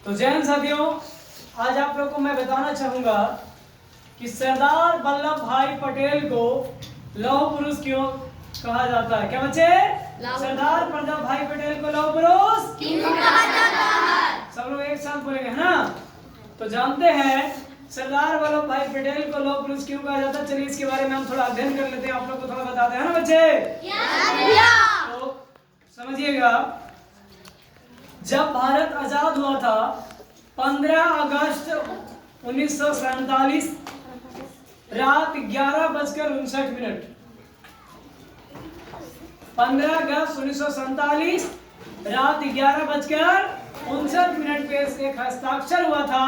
तो जैन साथियों, आज आप लोगों को मैं बताना चाहूंगा कि सरदार वल्लभ भाई पटेल को लौह पुरुष क्यों कहा जाता है। क्या बच्चे? सरदार वल्लभ भाई पटेल को लौह पुरुष क्यों कहा जाता है? सब लोग एक साथ बोलेंगे, है ना? तो जानते हैं सरदार वल्लभ भाई पटेल को लौह पुरुष क्यों कहा जाता है। चलिए इसके बारे में हम थोड़ा अध्ययन कर लेते हैं, आप लोग को थोड़ा बताते हैं ना बच्चे। तो समझिएगा, जब भारत आजाद हुआ था 15 अगस्त 1947 रात 11:59। 15 अगस्त 1947 रात 11:59 पे एक हस्ताक्षर हुआ था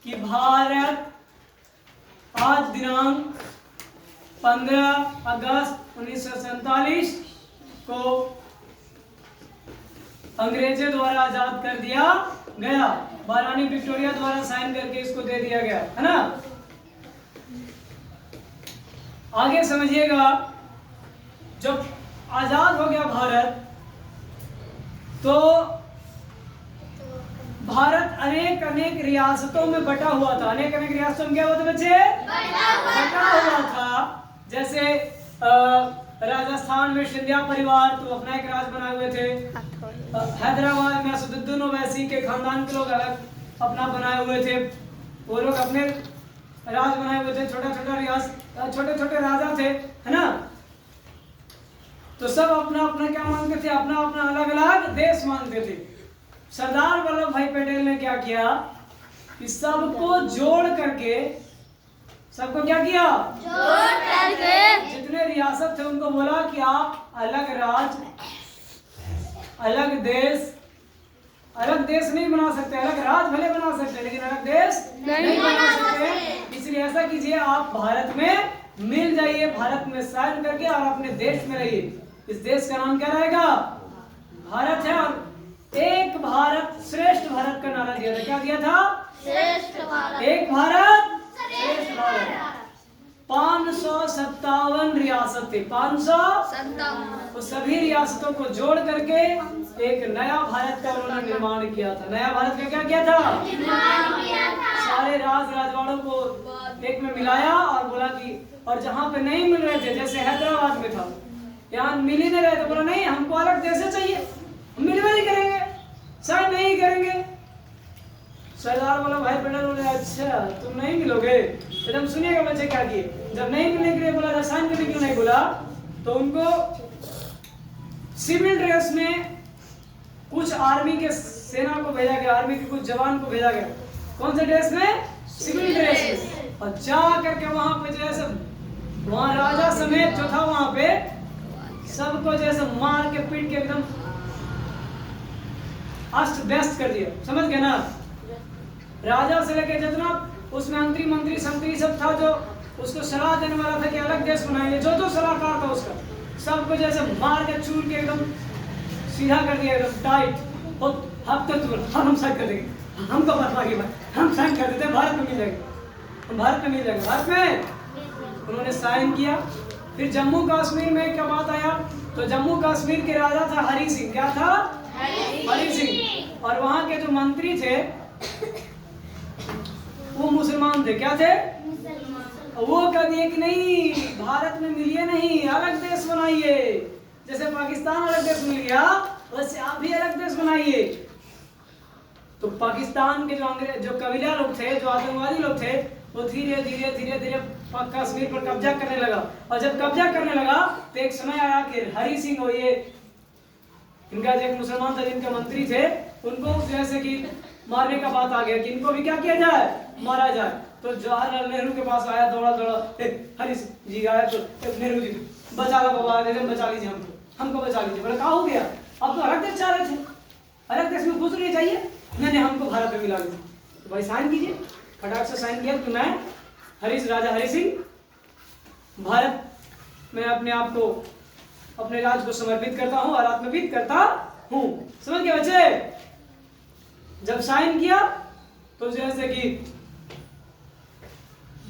कि भारत आज दिनांक 15 अगस्त 1947 को अंग्रेजों द्वारा आजाद कर दिया गया। महारानी विक्टोरिया द्वारा साइन करके इसको दे दिया गया, है ना? आगे समझिएगा, जब आजाद हो गया भारत तो भारत अनेक अनेक रियासतों में बटा हुआ था। अनेक अनेक रियासतों में क्या हुआ था बच्चे? बटा हुआ था। जैसे राजस्थान में सिंधिया परिवार तो अपना एक राज बनाए हुए थे। हैदराबाद में असदुद्दीन ओवैसी के खानदान के लोग अलग अपना बनाए हुए थे। वो लोग अपने राज बनाए हुए थे। छोटा छोटा रियासत, छोटे छोटे राजा थे, है ना? तो सब अपना अपना क्या मानते थे? अपना अपना अलग अलग देश मानते थे। सरदार वल्लभ भाई पटेल ने क्या किया कि सबको जोड़ करके, सबको क्या किया? जोड़ करके जितने रियासत थे उनको बोला कि आप अलग राज्य, अलग देश नहीं बना सकते। अलग राज्य भले बना सकते लेकिन अलग देश नहीं बना सकते। इसलिए ऐसा कीजिए, आप भारत में मिल जाइए, भारत में साइन करके और अपने देश में रहिए। इस देश का नाम क्या रहेगा? भारत है। और एक भारत श्रेष्ठ भारत का नारा दिया था। क्या दिया था? श्रेष्ठ भारत। एक भारत श्रेष्ठ भारत। 557 रियासत थे। 557। तो सभी रियासतों को जोड़ करके एक नया भारत का उन्होंने निर्माण किया था। नया भारत का क्या किया था? सारे राजवाड़ों को एक में मिलाया और बोला कि, और जहाँ पे नहीं मिल रहे थे, जैसे हैदराबाद में था, यहाँ मिल ही नहीं रहे, तो बोला नहीं, हमको अलग देश चाहिए, हम मिलवे नहीं करेंगे, साइन नहीं करेंगे। सरदार वल्लभ भाई पटेल बोले अच्छा तुम नहीं मिलोगे? एकदम सुनिएगा बच्चे क्या किए। जब नहीं मिलने के लिए बोला, साइन करने क्यों नहीं बोला, तो उनको सिविल ड्रेस में कुछ आर्मी के सेना को भेजा गया, आर्मी के कुछ जवान को भेजा गया। कौन से ड्रेस में? सिविल ड्रेस में। और जा करके वहां पे जैसे वहां राजा समेत जो था वहां पे सबको जैसे मार के पीट के एकदम अस्त व्यस्त कर दिया। समझ गए ना? राजा से लेके जितना उसमें मंत्री संतरी सब था, जो उसको सलाह देने वाला था कि अलग देश बनाएंगे, जो सलाहकार था उसका, सबको जैसे मार के चूर के एकदम सीधा कर दिया, एकदम टाइट। और हम साइन कर देंगे, हमको बतवाइए भाई, हम साइन कर देते हैं, भारत में मिल जाएगा, हम भारत में मिल जाएगा। भारत में उन्होंने साइन किया। फिर जम्मू कश्मीर में क्या बात आया, तो जम्मू कश्मीर के राजा था हरि सिंह। क्या था? हरि सिंह। और वहां के जो मंत्री थे वो मुसलमान थे। क्या थे? वो कह दिए कि नहीं, भारत में मिलिए नहीं, अलग देश बनाइए। जैसे पाकिस्तान अलग देश मिल गया, वैसे आप भी अलग देश बनाइए। तो पाकिस्तान के जो कबीला लोग थे, जो आतंकवादी लोग थे, वो धीरे धीरे कश्मीर पर कब्जा करने लगा। और जब कब्जा करने लगा तो एक समय आया कि हरि सिंह और ये इनका जो एक मुसलमान था, जिनके मंत्री थे, उनको जैसे कि मारने का बात आ गया कि इनको भी क्या किया जाए? मारा जाए। तो जवाहरलाल नेहरू के पास आया, दौड़ा हरि सिंह जी आया, तो नेहरू जी बचा लो बाबा, बचा लीजिए हमको बचा लीजिए। बोला क्या हो गया? अब तो अलग देश चाह रहे थे, अलग देश में घुस नहीं चाहिए, नहीं हमको भारत में मिला लीजिए। तो भाई साइन कीजिए। फटाक से साइन किया कि मैं राजा हरि सिंह भारत में अपने आप को, अपने राज्य को समर्पित करता हूं और आत्मविद करता हूं। समझ गए बच्चे? जब साइन किया तो जैसे कि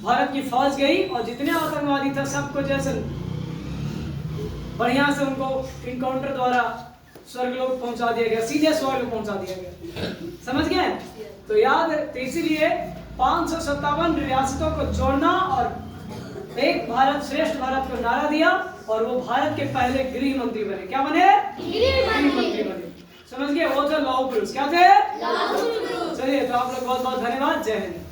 भारत की फौज गई और जितने आतंकवादी थे सबको जैसे बढ़िया से उनको इनकाउंटर द्वारा स्वर्गलोक पहुंचा दिया गया, सीधे स्वर्ग पहुंचा दिया गया। समझ गए? तो याद, तो इसीलिए 557 रियासतों को जोड़ना और एक भारत श्रेष्ठ भारत को नारा दिया और वो भारत के पहले गृह मंत्री बने। क्या बने? गृह मंत्री बने। समझ गए? वो थे लौह पुरुष। क्या थे? चलिए, तो आप लोग बहुत बहुत धन्यवाद। जय हिंद।